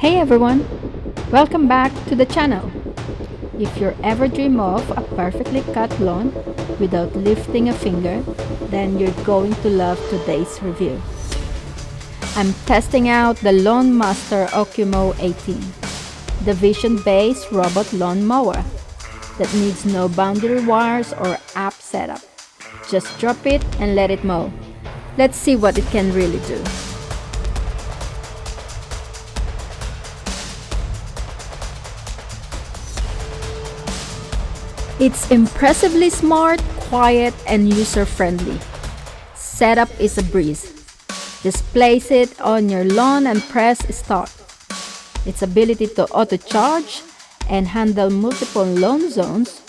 Hey everyone! Welcome back to the channel. If you ever dream of a perfectly cut lawn without lifting a finger, then you're going to love today's review. I'm testing out the LawnMaster OcuMow 18, the vision-based robot lawnmower that needs no boundary wires or app setup. Just drop it and let it mow. Let's see what it can really do. It's impressively smart, quiet, and user-friendly. Setup is a breeze. Just place it on your lawn and press start. Its ability to auto-charge and handle multiple lawn zones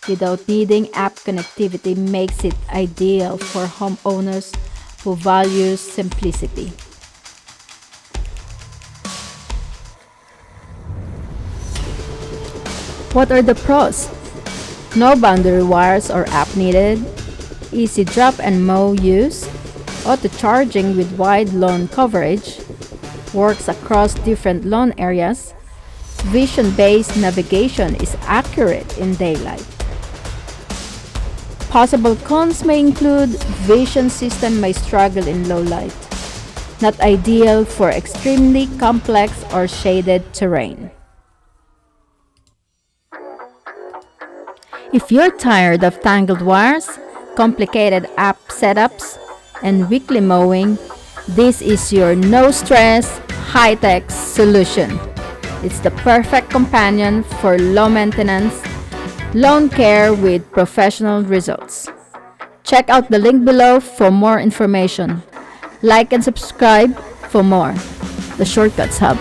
without needing app connectivity makes it ideal for homeowners who value simplicity. What are the pros? No boundary wires or app needed, easy drop and mow use, auto charging with wide lawn coverage, works across different lawn areas, vision-based navigation is accurate in daylight. Possible cons may include vision system may struggle in low light, not ideal for extremely complex or shaded terrain. If you're tired of tangled wires, complicated app setups, and weekly mowing, this is your no-stress, high-tech solution. It's the perfect companion for low-maintenance lawn care with professional results. Check out the link below for more information. Like and subscribe for more. The Shortcuts Hub.